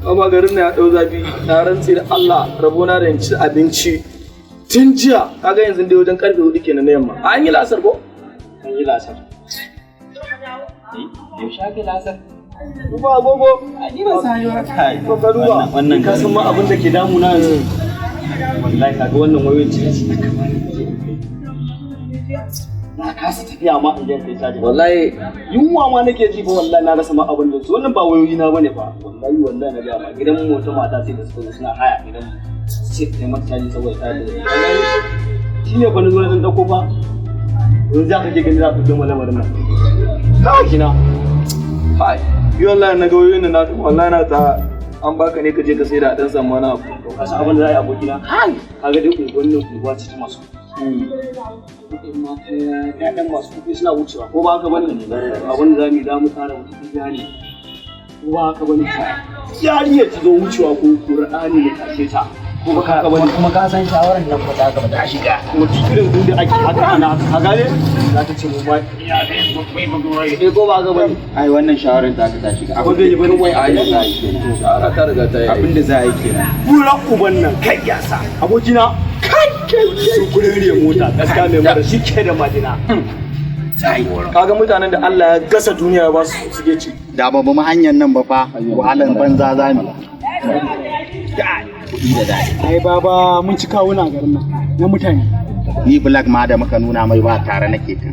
amma garin na ya dau zafi na rantsi da Allah rabona da ci abinci tun jiya kaga yanzu dai wajen karfe 4 kenan na yamma an yi lasar ko an yi lasar yaushe ake lasar duba agogo ni ba sa yi wa kai ko ka duba wannan ka san ma abin da ke damuna yanzu wallahi kaga wannan wayoyin ce na kasa tafiya ma in kai caji wallahi yunwa ma nake ji fa wallahi na rasa ma abin da su wannan ba wayoyi na bane fa wallahi na ga ma gidan mu wata mata sai da suka zo suna haya gidan mu sai ta mata caji saboda ta da shi ne fa na zo na dauko fa yanzu za ka je gani za ku gama lamarin nan kawai kina hai yi wallahi na ga wayoyin na wallahi na ta an baka ne ka je ka sai da dan samu wani abu to ka san abin da za a yi abokina hai kaga dai unguwannin unguwa ce ta masu ‘ya'yan masu kuɗi suna wucewa ko ba haka bane abin da za mu tara wata tijjani ko ba haka bane yariyar ta zo wucewa ko ƙur'ani da tashe ta ko ba haka bane kuma ka san shawarar nan ba ta gaba ta shiga kuma irin inda ake haka ana ka gane za ta ce mu ba ko ba haka bane ai wannan shawarar ta shiga abin da ya bari wai a yi za a yi kenan shawara ta riga ta yi abin da za a yi kenan bura uban nan kai yasa abokina su kurere mota gaskiya mai mara shi ke da majina kaga mutanen da Allah ya gasa duniya ba su suke ci da ba mu hanyar nan ba fa wahalan banza za mu kuɗi da dadi ai baba mun ci kawuna garin nan na mutane ni black ma da muka nuna mai ba tare nake ta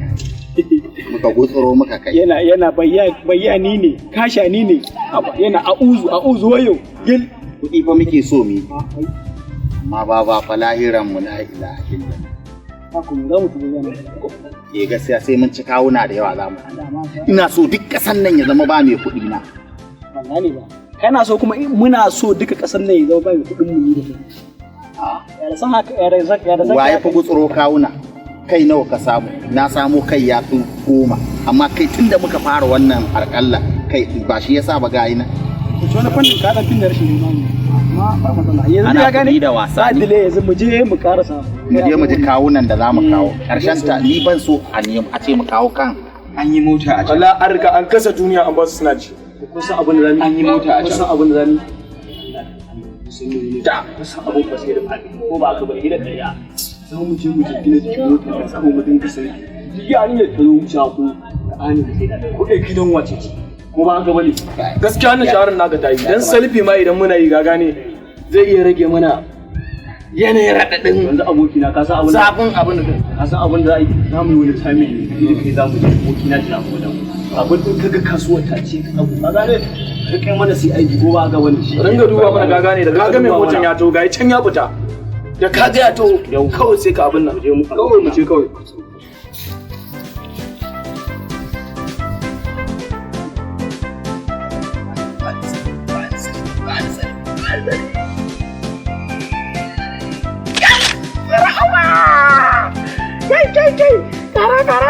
muka gutsuro muka kai yana bayani ne kashani ne yana a'uzu wayo gil kuɗi fa muke so mi amma ba fa lahiran mu la ilaha illallah haka mu za mu tuba yana gaskiya sai mun ci kawuna da yawa za mu ina so duk kasan nan ya zama ba mai kuɗi na wallahi ba kana so kuma muna so duka kasan nan ya zama ba mai kuɗin mu ne da san haka ya da waye fa gutsuro kawuna kai nawa ka samu na samu kai ya fi 10 amma kai tunda muka fara wannan harkalla kai ba shi yasa ba ga ina to wani fannin ka da fin da rashin imani amma ba matsala yanzu ya gane da wasa ne dile yanzu mu je mu karasa mu je kawunan da za mu kawo karshen ta ni ban so a ce mu kawo kan an yi mota a can wallahi an riga an kasa duniya an ba su suna ci kusan abin da zamu an yi mota a can kusan abin da zamu da kusan abin ba sai da fadi ko ba ka bari da kariya za mu je mu tafi na cikin mota da sabo mu dinga sai yani ya tazo wuce ku da ani da sai da ko dai gidan wace ce ko ba haka bane gaskiya wannan shawarar naka ta yi dan selfie ma idan muna yi gaga ne zai iya rage mana yanayin raɗaɗin yanzu abokina ka san abin da sabon abin da ka san abin da za mu yi wani timing ne kai za mu je abokina da mu da abin da kaga kasuwar ta ce ka abu ka gane ka kai mana sai aiki ko ba ga wani shi ringa duba mana gaga ne da gaga mai motan ya to ga can ya fita da kaga ya to kawai sai ka abin nan kawai mu ce kawai kai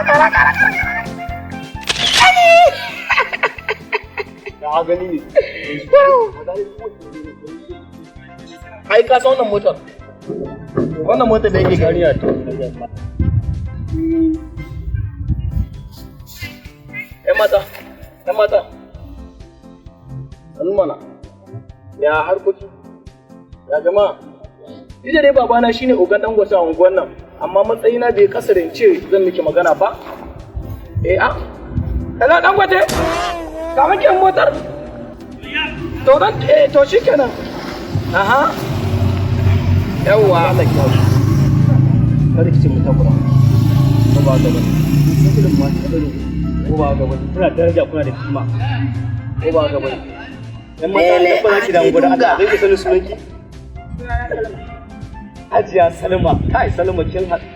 kara ya gani ne ai ka san wannan motar da yake gani a to mata san mana ya harkoki ya jama'a ida dai babana shine ogan dan gwasa a unguwan nan amma matsayina bai kasarin ce zan miki magana ba hello dan gwate ka miki motar to shikenan aha yawa kada ki ce mu takura ko ba ga bane sun kudin ma ta bane ko ba ga bane kuna daraja kuna da kima ko ba ga bane dan mata da fara ki da gudu Allah zai ki sanin sunanki Hajiya Salma kai Salma kin haɗu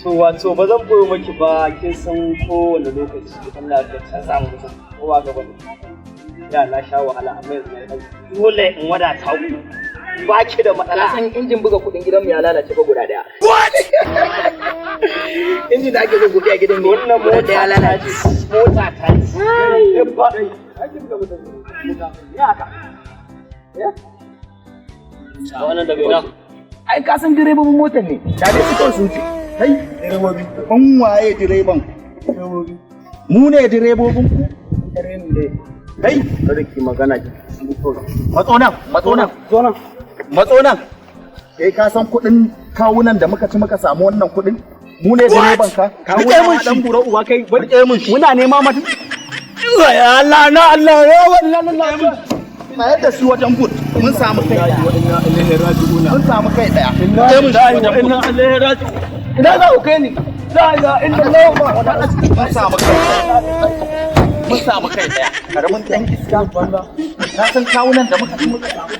so wato ba zan koyo maki ba kin san kowane lokaci Allah ya ta samu mutum ko ba ga bane ya na sha wahala amma yanzu dole in wadata ku ba ki da matsala. Ka san injin buga kudin gidanmu ya lalace ba guda daya. Injin da ake buga a gidan mu wannan mota ya lalace. Mota ta ce. Ba dai. Ake buga mota. Ya haka. Ya. Wannan daga ina. Ai ka san direbobin motar ne. Da dai suka su ce. kai direbobi kun waye direban mu ne direbobin ku Kai kada ki magana ki Matso nan, matso nan, zo nan. matso nan. Kai ka san kuɗin kawunan da muka ci muka samu wannan kuɗin? Mu ne direban ka. Rike mun dan buro uba kai. Rike mun shi. Muna nema mata. Ya Allah na Allah ya wallahi. Mayar da shi wajen but. Mun samu kai daya. Inna ilaihi raji'un. Mun samu kai daya. Inna ilaihi raji'un. Ina za ku kai ni? La ilaha illallah. Mun samu kai daya. Mun samu kai daya. Karamin dan iska. Na san kawunan da muka ci muka samu